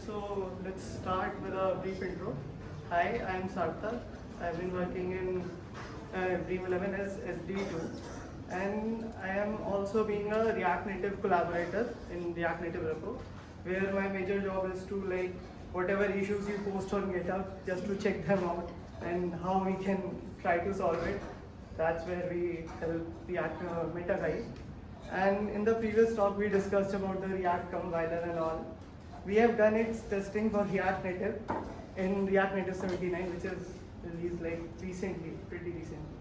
So let's start with a brief intro. Hi, I'm Sarthak. I've been working in Dream 11 as SD2, and I am also being a React Native collaborator in React Native repo, where my major job is to like whatever issues you post on GitHub, just to check them out and how we can try to solve it. That's where we help React Meta guys. And in the previous talk, we discussed about the React compiler and all. We have done its testing for React Native in React Native 79, which is released like recently, pretty recently.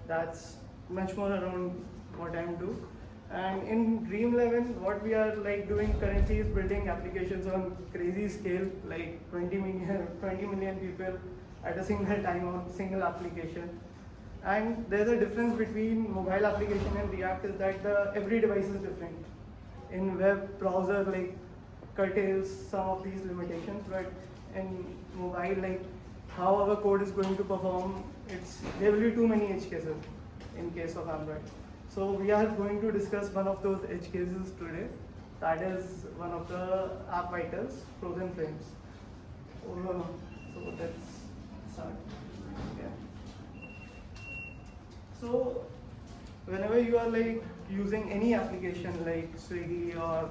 That's much more around what I'm doing. And in Dream 11, what we are like doing currently is building applications on crazy scale, like 20 million people at a single time on single application. And there's a difference between mobile application and React is that every device is different. In web browser, like curtails some of these limitations, but in mobile, like how our code is going to perform, there will be too many edge cases in case of Android. So we are going to discuss one of those edge cases today. That is one of the app vitals, frozen frames. So let's start. Yeah. So whenever you are like using any application like Swiggy or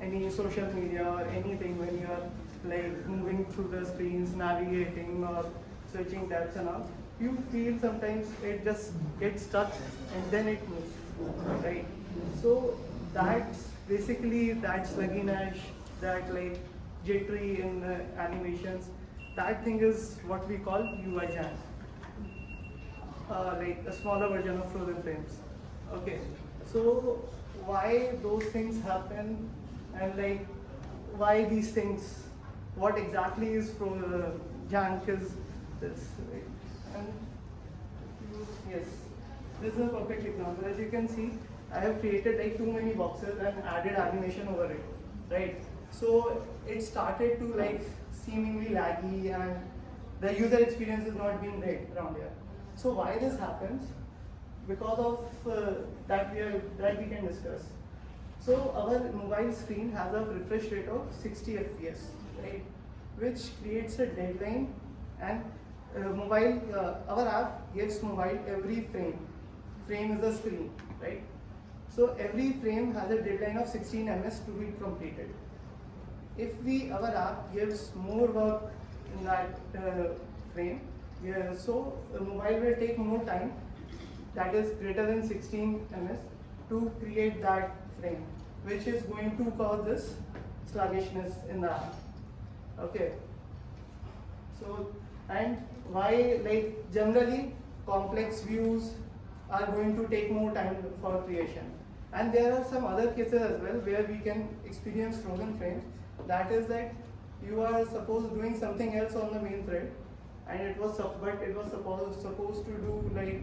any social media or anything, when you are like moving through the screens, navigating or switching tabs and all, you feel sometimes it just gets stuck and then it moves, right? So that's basically that slugginess, that like jittery in the animations, that thing is what we call UI jam. Like a smaller version of frozen frames. Okay, so why those things happen and like why these things, what exactly is junk is this, right? And yes, this is a perfect example. As you can see, I have created like too many boxes and added animation over it, right? So it started to like seemingly laggy and the user experience is not being great around here. So why this happens? Because of that we can discuss. So our mobile screen has a refresh rate of 60 FPS, right? Which creates a deadline, and our app gives mobile every frame. Frame is a screen, right? So every frame has a deadline of 16 ms to be completed. If our app gives more work in that frame, so the mobile will take more time, that is greater than 16 ms, to create that frame, which is going to cause this sluggishness in the app. Okay. So, and why, like generally complex views are going to take more time for creation. And there are some other cases as well where we can experience frozen frames. That is that you are doing something else on the main thread, and it was supposed to do like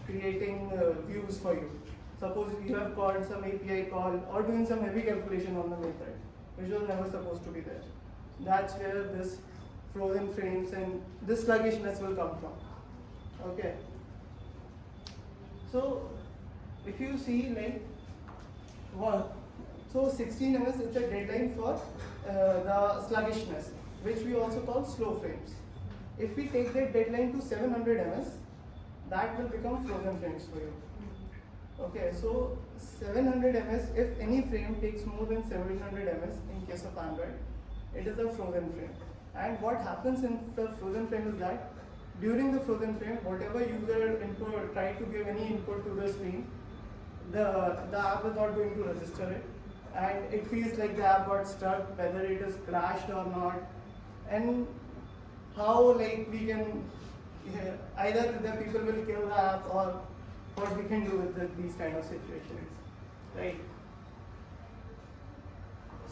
creating views for you. Suppose you have called some API call or doing some heavy calculation on the main thread, which was never supposed to be there. That's where this frozen frames and this sluggishness will come from. Okay. So if you see like so 16 ms is a deadline for the sluggishness, which we also call slow frames. If we take that deadline to 700 ms, that will become frozen frames for you. Okay, so 700 ms, if any frame takes more than 700 ms in case of Android, it is a frozen frame. And what happens in the frozen frame is that during the frozen frame, whatever user input, try to give any input to the screen, the app is not going to register it, and it feels like the app got stuck, whether it is crashed or not, and how like we can either the people will kill the app or what we can do with these kind of situations, right?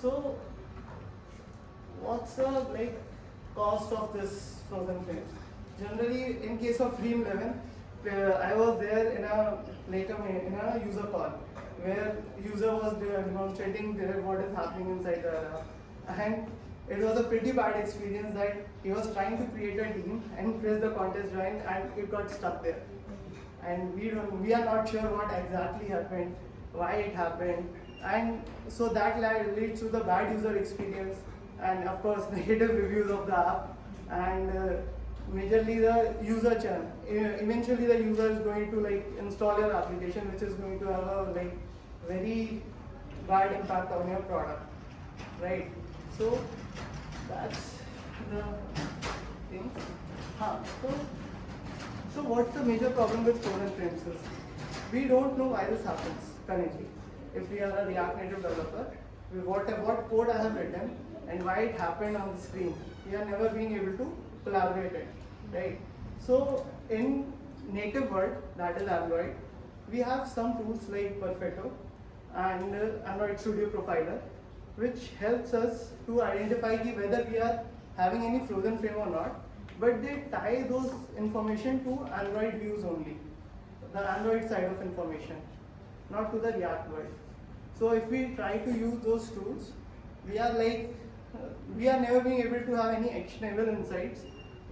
So what's the like cost of this frozen frames? Generally, in case of Dream 11, I was there in a user call where user was demonstrating what is happening inside the app, and it was a pretty bad experience that he was trying to create a team and press the contest join and it got stuck there. And we are not sure what exactly happened, why it happened, and so that leads to the bad user experience. and of course negative reviews of the app, and majorly the user churn. Eventually the user is going to like install your application, which is going to have a like very bad impact on your product, right? So that's the thing. So what's the major problem with frozen frames is we don't know why this happens currently. If we are a React Native developer, what code I have written and why it happened on the screen, we are never being able to collaborate it, right? So in native world, that is Android, we have some tools like Perfetto and Android Studio Profiler, which helps us to identify whether we are having any frozen frame or not, but they tie those information to Android views only, the Android side of information, not to the React world. So if we try to use those tools, we are never being able to have any actionable insights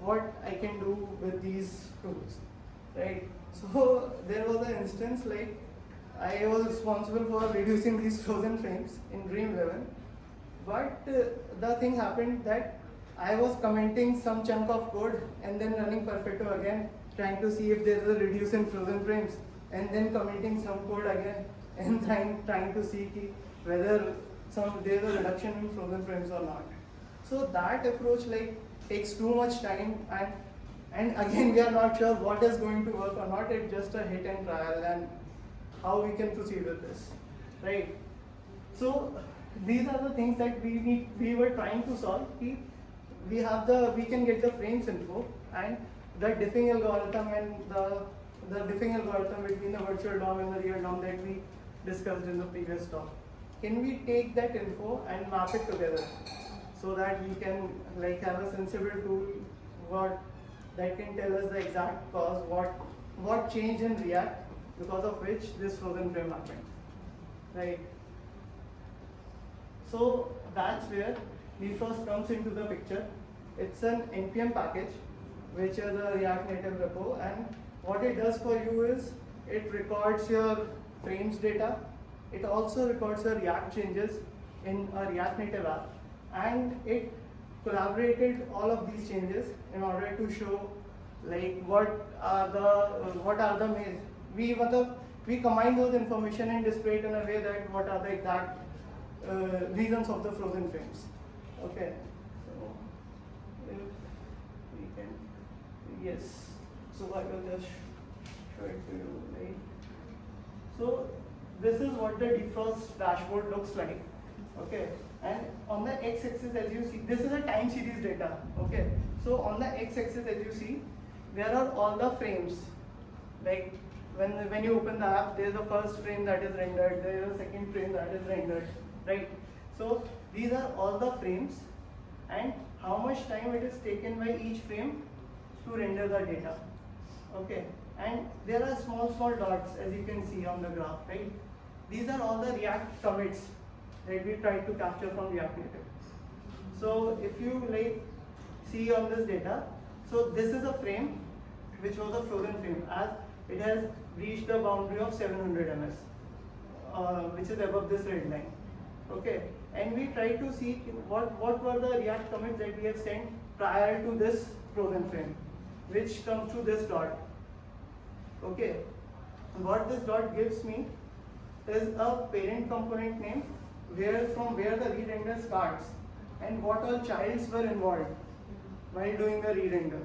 what I can do with these tools, right? So there was an instance like I was responsible for reducing these frozen frames in Dream 11, but the thing happened that I was commenting some chunk of code and then running Perfetto again, trying to see if there is a reduce in frozen frames, and then commenting some code again and trying to see whether there is a reduction in frozen frames or not. So that approach like takes too much time, and again we are not sure what is going to work or not. It's just a hit and trial and how we can proceed with this, right? So these are the things that we were trying to solve. We can get the frames info and the diffing algorithm and the diffing algorithm between the virtual DOM and the real DOM that we discussed in the previous talk. Can we take that info and map it together so that we can like have a sensible tool that can tell us the exact cause, what changed in React because of which this frozen frame happened, right? So that's where Bifrost comes into the picture. It's an NPM package, which is a React Native repo, and what it does for you is it records your frames data. It also records your React changes in a React Native app, and it collaborated all of these changes in order to show like what are the we combine those information and display it in a way that what are the exact reasons of the frozen frames. Okay, so if we can, yes, so I will just show it to you, right? So this is what the defrost dashboard looks like, okay? And on the x-axis, as you see, this is a time series data, okay? So on the x-axis, as you see, there are all the frames. Like when you open the app, there is the first frame that is rendered, there is a second frame that is rendered, right? So these are all the frames and how much time it is taken by each frame to render the data, okay? And there are small dots, as you can see on the graph, right? These are all the React commits that we tried to capture from React Native. So if you like see on this data, so this is a frame which was a frozen frame as it has reached the boundary of 700 ms, which is above this red line. Okay, and we try to see what were the React commits that we have sent prior to this frozen frame, which comes to this dot. Okay, what this dot gives me is a parent component name from where the re-render starts and what all childs were involved while doing the re-render.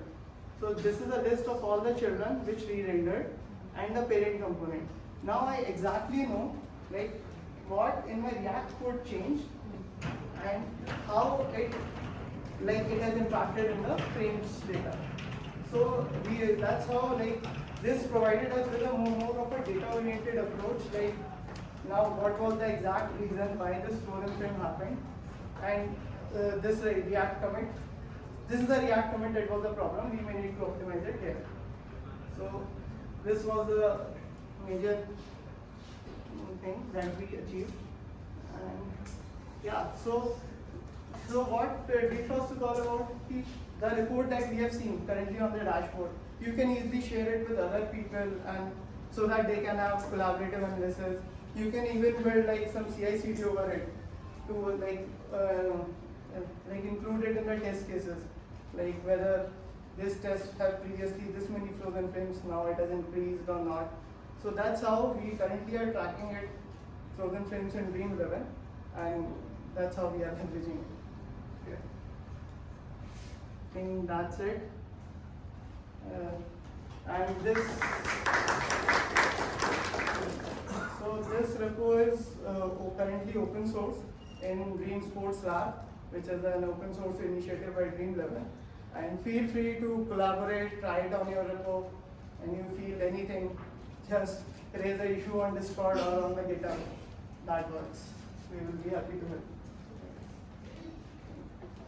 So this is a list of all the children which re-rendered and the parent component. Now I exactly know like what in my React code changed and how it has impacted in the frames data. So that's how like this provided us with a more of a data-oriented approach. Like now, what was the exact reason why this frozen frame happened, and this React commit. This is the React commit that was the problem. We may need to optimize it here. So this was the major thing that we achieved, and yeah. So what defrost is all about? The report that we have seen currently on the dashboard, you can easily share it with other people, and so that they can have collaborative analysis. You can even build like some CI/CD over it to like like included in the test cases, like whether this test had previously this many frozen frames, now it has increased or not. So that's how we currently are tracking it, frozen frames in Dream 11, and that's how we are leveraging it. Okay. I think that's it. And this, so this repo is currently open source in Dream Sports Lab, which is an open source initiative by Dream 11. And feel free to collaborate, try it on your repo, and you feel anything, just raise an issue on Discord or on the GitHub. That works. We will be happy to help.